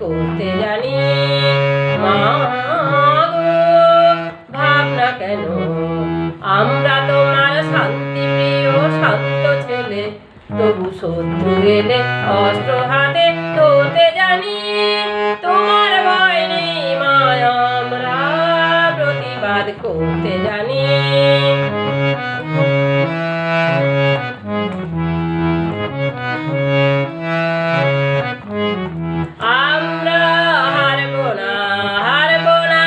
করতে জানি। মা গো ভাবনা কেন, আমরা তোমার শান্তি প্রিয় শান্ত ছেলে, তবু শত্রু এলে অস্ত্র হাতে ধরতে জানি। তোমার ভয় নেই মা, আমরা প্রতিবাদ করতে জানি। আমরা হারবো না, হারবো না,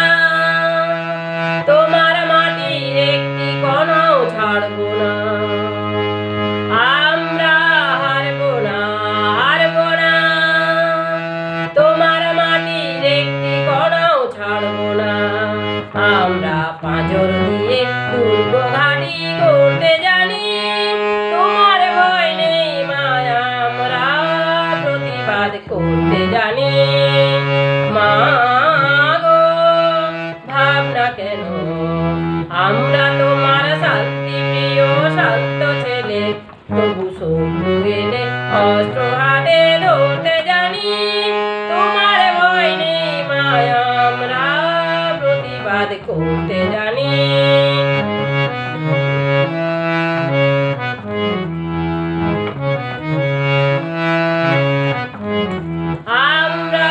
তোমার মাটির একটি কণাও ছাড়বো না। আমরা হারবো না, হারবো না, তোমার মাটির একটি কণাও ছাড়বো না। আমরা পাঁজর দিয়ে দুর্গ ঘাঁটি করতে জানি। তোমার ভয় নেই মা, আমরা প্রতিবাদ করতে জানি। মা গো ভাবনা কেন, আমরা তোমার শান্তি প্রিয় শান্ত ছেলে, তবু শত্রু এলে অস্ত্র হাতে ধরতে জানি। তোমার ভয় নেই মা, আমরা প্রতিবাদ করতে জানি। আমরা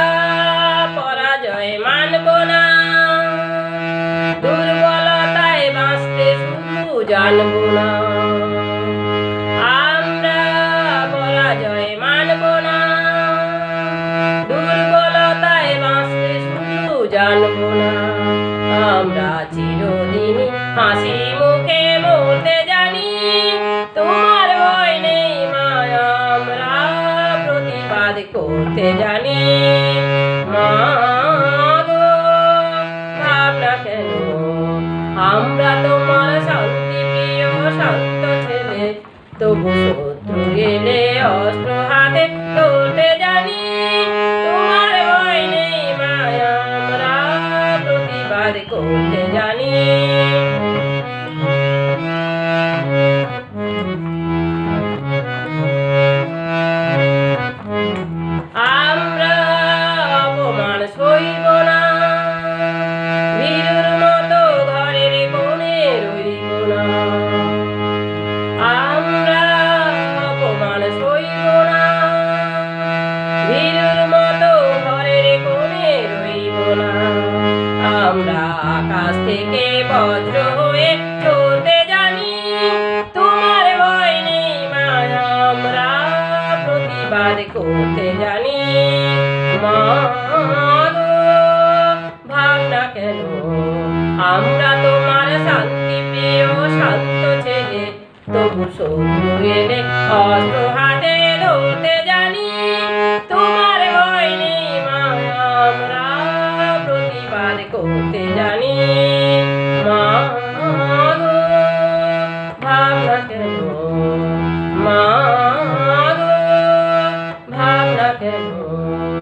পরাজয় মানব না, দুর্বলতায় বাঁচতে শুধু জানবো না। আমরা পরাজয় মানব না, দুর্বলতায় বাঁচতে শুধু জানবো না। আমরা চিরদিনই হাসি মুখে মরতে জানি। তোমার ভয় নেই মা, আমরা প্রতিবাদ করতে জানি। মা গো ভাবনা কেন, আমরা তোমার শান্তি প্রিয় শান্ত ছেলে, তবু শত্রু এলে অস্ত্র হাতে ধরতে জানি। তোমার ভয় নেই মা, আমরা প্রতিবাদ করতে জানি। আমরা অপমান সইব না, ভীরুর মতো ঘরের কোণে রইব না। আমরা অপমান সইব না, ভীরুর মতো ঘরের কোণে রইব না। আমরা আকাশ থেকে বজ্র হয়ে চলতে জানি। তোমার ভয় নেই মা, আমরা প্রতিবাদ করতে জানি। মা গো ভাবনা কেন, আমরা তোমার শান্তি প্রিয় শান্ত ছেলে, তবু শত্রু এলে অস্ত্র হাতে ধরতে জানি। তোমার ভয় নেই মা, আমরা প্রতিবাদ করতে